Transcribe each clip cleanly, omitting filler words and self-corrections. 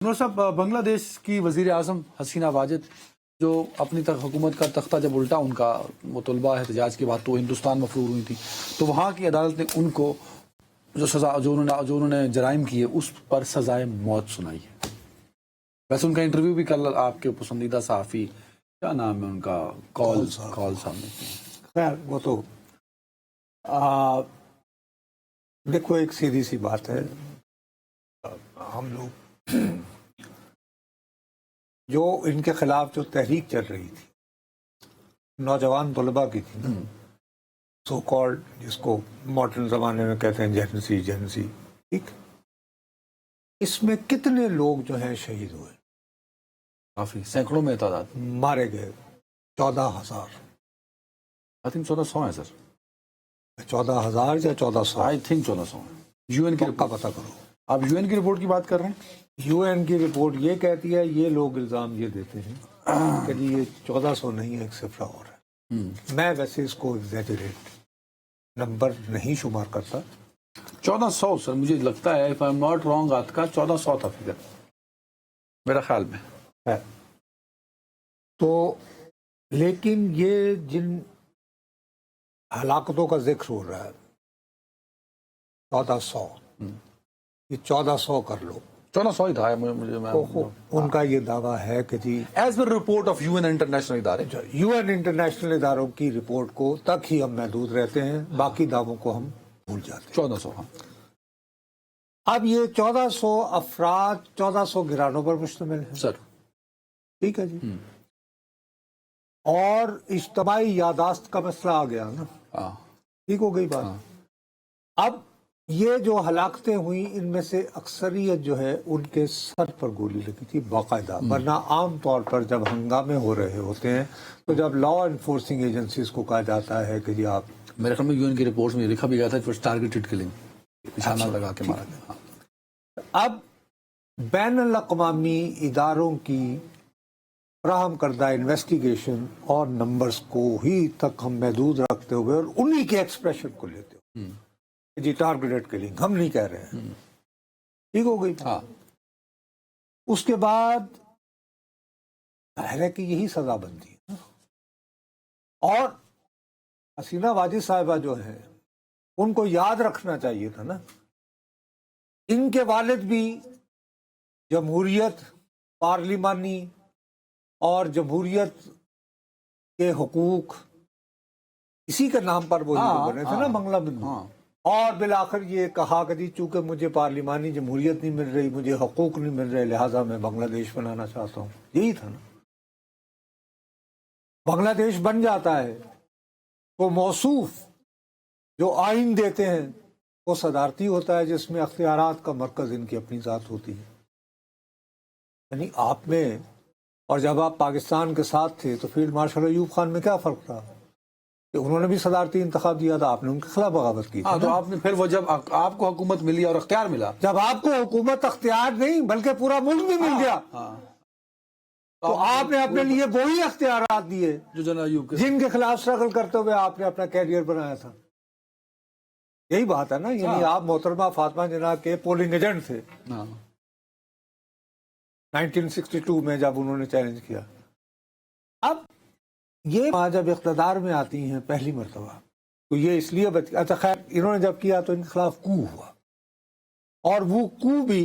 نور صاحب، بنگلہ دیش کی وزیر اعظم حسینہ واجد جو اپنی حکومت کا تختہ جب الٹا ان کا وہ طلبہ احتجاج کے بعد تو ہندوستان مفرور ہوئی تھی، تو وہاں کی عدالت نے ان کو جو سزا جو انہوں نے جرائم کیے اس پر سزائے موت سنائی ہے۔ ویسے ان کا انٹرویو بھی کل آپ کے پسندیدہ صحافی کیا نام ہے ان کا کال صاحب نے کیا۔ خیر وہ تو دیکھو ایک سیدھی سی بات ہے، ہم لوگ جو ان کے خلاف جو تحریک چل رہی تھی نوجوان طلباء کی تھی نا، سو کالڈ جس کو ماڈرن زمانے میں کہتے ہیں جینسی، ٹھیک، اس میں کتنے لوگ جو ہیں شہید ہوئے، کافی سینکڑوں میں تعداد، مارے گئے 14,000، آئی تھنک 1400 ہے سر، 14,000 یا 1400، آئی تھنک 1400 ہے۔ یو این کی کا پتہ کرو، آپ یو این کی رپورٹ کی بات کر رہے ہیں؟ یو این کی رپورٹ یہ کہتی ہے، یہ لوگ الزام یہ دیتے ہیں کہ جی یہ 1400 نہیں ہے، ایک صفر اور ہے۔ میں ویسے اس کو ایگزیجریٹ نمبر نہیں شمار کرتا، 1400 سر، مجھے لگتا ہے if I'm not wrong آپ کا 1400 تھا فگر میرا خیال میں ہے۔ تو لیکن یہ جن ہلاکتوں کا ذکر ہو رہا ہے 1400، یہ 1400 کر لو، 1400 ہی تھا ان کا یہ دعویٰ ہے کہ جی as per report of U N international ادارے، یو این انٹرنیشنل اداروں کی رپورٹ کو تک ہی ہم محدود رہتے ہیں، باقی دعووں کو ہم بھول جاتے ہیں۔ 1400 ہاں۔ اب یہ 1400 افراد 1400 گھرانوں پر مشتمل ہے، سر ٹھیک ہے جی، اور اجتماعی یادداشت کا مسئلہ آ گیا نا، ہاں ٹھیک ہو گئی بات۔ اب یہ جو ہلاکتیں ہوئیں ان میں سے اکثریت جو ہے ان کے سر پر گولی لگی تھی باقاعدہ، ورنہ عام طور پر جب ہنگامے ہو رہے ہوتے ہیں تو جب لا انفورسنگ ایجنسیز کو کہا جاتا ہے کہ جی آپ، میرے خیال میں یو این کی رپورٹ میں لکھا بھی گیا تھا ٹارگیٹڈ کلنگ، نشانہ لگا کے مارا گیا۔ اب بین الاقوامی اداروں کی فراہم کردہ انویسٹیگیشن اور نمبرز کو ہی تک ہم محدود رکھتے ہوئے اور انہی کے ایکسپریشن کو لیتے ہوئے جی ٹارگیٹڈ کلنگ ہم نہیں کہہ رہے ہیں، ٹھیک ہو گئی۔ ہاں اس کے بعد ظاہر ہے کہ یہی سزا بنتی ہے، اور حسینہ واجد صاحبہ جو ہیں ان کو یاد رکھنا چاہیے تھا نا، ان کے والد بھی جمہوریت، پارلیمانی اور جمہوریت کے حقوق اسی کے نام پر وہ بنے تھے نا بنگلہ بندو، اور بالآخر یہ کہا کہ جی چونکہ مجھے پارلیمانی جمہوریت نہیں مل رہی، مجھے حقوق نہیں مل رہے، لہٰذا میں بنگلہ دیش بنانا چاہتا ہوں، یہی تھا نا۔ بنگلہ دیش بن جاتا ہے تو موصوف جو آئین دیتے ہیں وہ صدارتی ہوتا ہے، جس میں اختیارات کا مرکز ان کی اپنی ذات ہوتی ہے، یعنی آپ میں، اور جب آپ پاکستان کے ساتھ تھے تو فیلڈ مارشل ایوب خان میں کیا فرق تھا کہ انہوں نے بھی صدارتی انتخاب دیا تھا، آپ نے ان کے خلاف بغاوت کی تھی، تو آپ نے پھر وہ جب آپ کو حکومت ملی اور اختیار ملا، جب آپ کو حکومت اختیار نہیں بلکہ پورا ملک بھی مل گیا تو آپ نے اپنے لیے وہی اختیارات دیے جو جنرل ایوب کے جن کے خلاف اسٹرگل کرتے ہوئے آپ نے اپنا کیریئر بنایا تھا۔ یہی بات ہے نا، یعنی آپ محترمہ فاطمہ جناح کے پولنگ ایجنٹ تھے 1962 میں جب انہوں نے چیلنج کیا۔ اب یہ جب اقتدار میں آتی ہیں پہلی مرتبہ تو یہ اس لیے اچھا خیر انہوں نے جب کیا تو ان کے خلاف کو ہوا، اور وہ کو بھی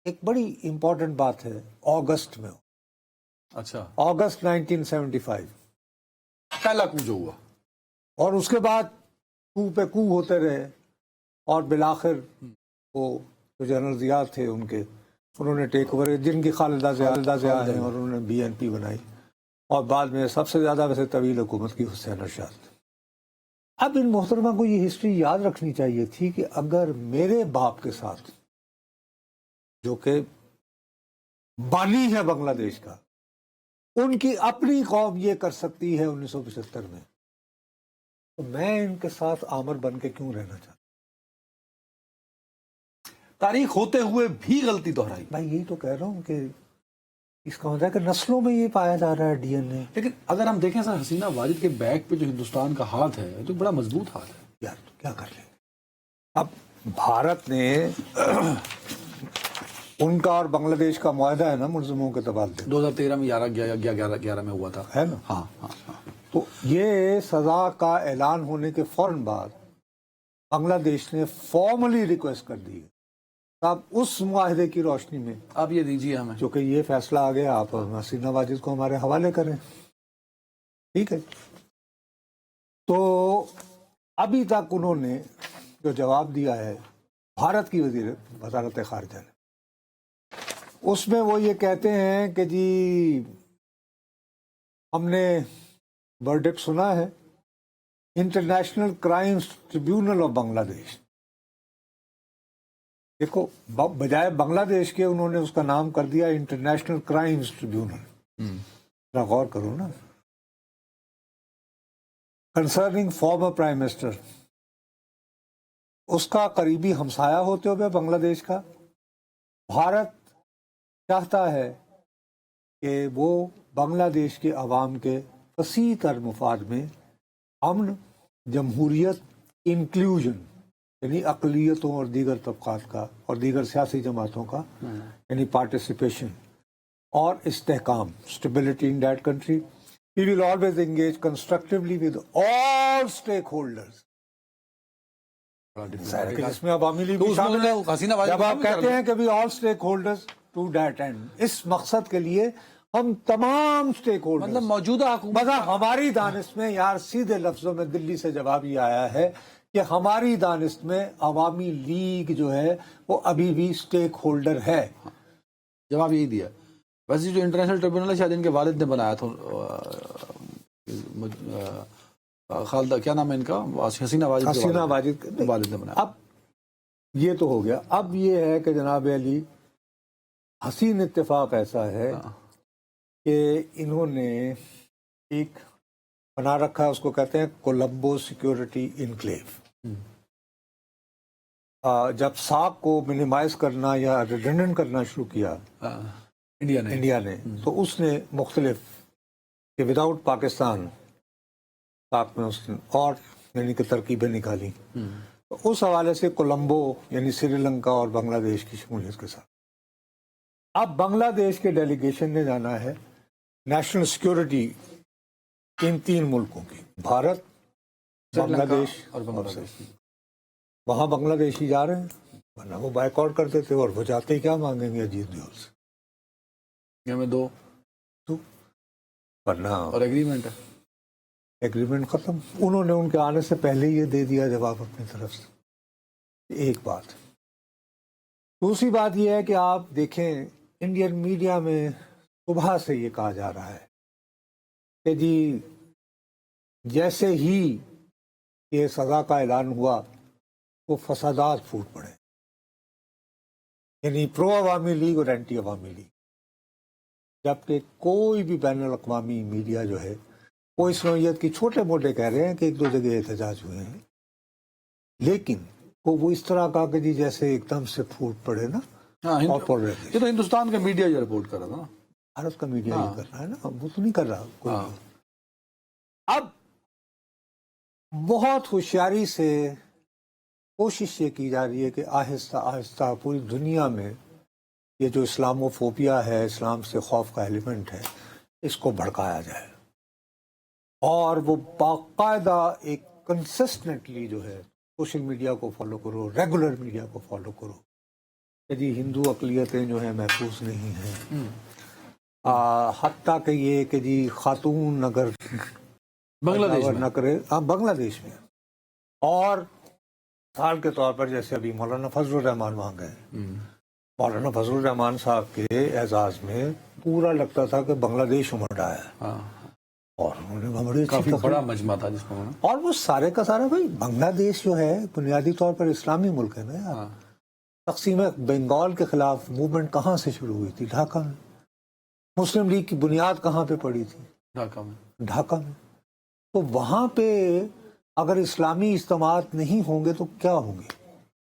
ایک بڑی امپورٹنٹ بات ہے اگست میں، اچھا اگست 1975 پہلا کو جو ہوا، اور اس کے بعد کو پہ کو ہوتے رہے، اور بالآخر وہ جو جنرل ضیاء تھے ان کے، انہوں نے ٹیک اوور، جن کی خالدہ ضیاء ہیں، اور انہوں نے بی این پی بنائی، اور بعد میں سب سے زیادہ ویسے طویل حکومت کی حسین ارشاد۔ اب ان محترمہ کو یہ ہسٹری یاد رکھنی چاہیے تھی کہ اگر میرے باپ کے ساتھ، جو کہ بانی ہے بنگلہ دیش کا، ان کی اپنی قوم یہ کر سکتی ہے 1975 میں، تو میں ان کے ساتھ آمر بن کے کیوں رہنا چاہتا؟ تاریخ ہوتے ہوئے بھی غلطی دہرائی۔ میں یہی تو کہہ رہا ہوں کہ اس کا مطلب ہے کہ نسلوں میں یہ پایا جا رہا ہے ڈی این اے۔ لیکن اگر ہم دیکھیں سر، حسینہ واجد کے بیک پہ جو ہندوستان کا ہاتھ ہے تو بڑا مضبوط ہاتھ ہے یار کیا کر لیں گے؟ اب بھارت نے ان کا اور بنگلہ دیش کا معاہدہ ہے نا ملزموں کے تبادلے 2013 میں 11 میں ہوا تھا، ہے نا. ہاں ہاں ہاں. تو یہ سزا کا اعلان ہونے کے فوراً بعد بنگلہ دیش نے فارملی ریکویسٹ کر دی ہے. اب اس معاہدے کی روشنی میں آپ یہ دیجیے ہمیں. چونکہ یہ فیصلہ آ گیا، آپ حسینہ واجد کو ہمارے حوالے کریں. ٹھیک ہے. تو ابھی تک انہوں نے جو جواب دیا ہے بھارت کی وزارت خارجہ نے، اس میں وہ یہ کہتے ہیں کہ جی ہم نے ورڈکٹ سنا ہے انٹرنیشنل کرائمز ٹریبیونل آف بنگلہ دیش. دیکھو بجائے بنگلہ دیش کے انہوں نے اس کا نام کر دیا انٹرنیشنل کرائمز ٹریبیونل. ذرا غور کرو نا. کنسرننگ فارمر پرائم منسٹر، اس کا قریبی ہمسایہ ہوتے ہوئے بنگلہ دیش کا بھارت چاہتا ہے کہ وہ بنگلہ دیش کے عوام کے وسیع تر مفاد میں امن، جمہوریت، انکلوژن یعنی اقلیتوں اور دیگر طبقات کا اور دیگر سیاسی جماعتوں کا یعنی پارٹیسپیشن اور استحکام، stability in that country. He will always engage constructively with all stakeholders. جس میں عوامی لیگ بھی شامل ہے. حسینہ واجد جب آپ کہتے ہیں کہ بھی all stakeholders to that end، اس مقصد کے لیے ہم تمام اسٹیک ہولڈر مطلب موجودہ حکومت ہماری دانست میں یار سیدھے لفظوں میں دلی سے جواب یہ آیا ہے کہ ہماری دانست میں عوامی لیگ جو ہے وہ ابھی بھی اسٹیک ہولڈر ہے. جواب یہی دیا. ویسے جو انٹرنیشنل ٹریبیونل ہے شاید ان کے والد نے بنایا تھا، خالدہ کیا نام ہے ان کا، حسینہ واجد کے والد نے بنایا. اب یہ تو ہو گیا. اب یہ ہے کہ جناب علی حسین اتفاق ایسا ہے کہ انہوں نے ایک بنا رکھا ہے، اس کو کہتے ہیں کولمبو سیکیورٹی انکلیو. جب ساک کو منیمائز کرنا یا ریڈنڈنٹ کرنا شروع کیا انڈیا نے تو اس نے مختلف کہ وداؤٹ پاکستان ساک میں اس نے اور یعنی کہ ترکیبیں نکالی. تو اس حوالے سے کولمبو یعنی سری لنکا اور بنگلہ دیش کی شمولیت کے ساتھ اب بنگلہ دیش کے ڈیلیگیشن نے جانا ہے نیشنل سیکیورٹی ان 3 ملکوں کی، بھارت، بنگلہ دیش اور بنگلہ دیش. وہاں بنگلہ دیشی جا رہے ہیں، ورنہ وہ بائک آؤٹ کرتے تھے اور وہ جاتے ہی کیا مانگیں گے اجیت دیول سے. میں 2 ورنہ اور ایگریمنٹ ہے، ایگریمنٹ ختم. انہوں نے ان کے آنے سے پہلے یہ دے دیا جواب اپنی طرف سے. ایک بات. دوسری بات یہ ہے کہ آپ دیکھیں انڈین میڈیا میں صبح سے یہ کہا جا رہا ہے کہ جی جیسے ہی یہ سزا کا اعلان ہوا وہ فسادات پھوٹ پڑے، یعنی پرو عوامی لیگ اور اینٹی عوامی لیگ. جبکہ کوئی بھی بین الاقوامی میڈیا جو ہے وہ اس نوعیت کی چھوٹے موٹے کہہ رہے ہیں کہ 1-2 جگہ احتجاج ہوئے ہیں، لیکن وہ اس طرح کا کہ جی جیسے ایک دم سے پھوٹ پڑے نا. یہ تو ہندوستان کا میڈیا یہ رپورٹ کر رہا تھا، بھارت کا میڈیا یہ کر رہا ہے نا، وہ تو نہیں کر رہا کوئی. اب بہت ہوشیاری سے کوشش یہ کی جا رہی ہے کہ آہستہ آہستہ پوری دنیا میں یہ جو اسلامو فوبیا ہے، اسلام سے خوف کا ایلیمنٹ ہے، اس کو بھڑکایا جائے اور وہ باقاعدہ ایک کنسسٹنٹلی جو ہے سوشل میڈیا کو فالو کرو، ریگولر میڈیا کو فالو کرو کہ جی ہندو اقلیتیں جو ہیں محفوظ نہیں ہیں. حتیٰ کہ یہ کہ جی خاتون اگر بنگلہ دیش نہ کرے بنگلہ دیش میں، اور مثال کے طور پر جیسے ابھی مولانا فضل الرحمان وہاں گئے، مولانا فضل الرحمان صاحب کے اعزاز میں پورا لگتا تھا کہ بنگلہ دیش امڑ رہا ہے، اور انہوں نے بڑی کافی بڑا مجمع تھا جس میں اور وہ سارے کا سارا بھائی بنگلہ دیش جو ہے بنیادی طور پر اسلامی ملک ہے نا یار. تقسیم بنگال کے خلاف موومنٹ کہاں سے شروع ہوئی تھی؟ ڈھاکہ میں. مسلم لیگ کی بنیاد کہاں پہ پڑی تھی؟ ڈھاکہ میں. تو وہاں پہ اگر اسلامی اجتماعات نہیں ہوں گے تو کیا ہوں گے؟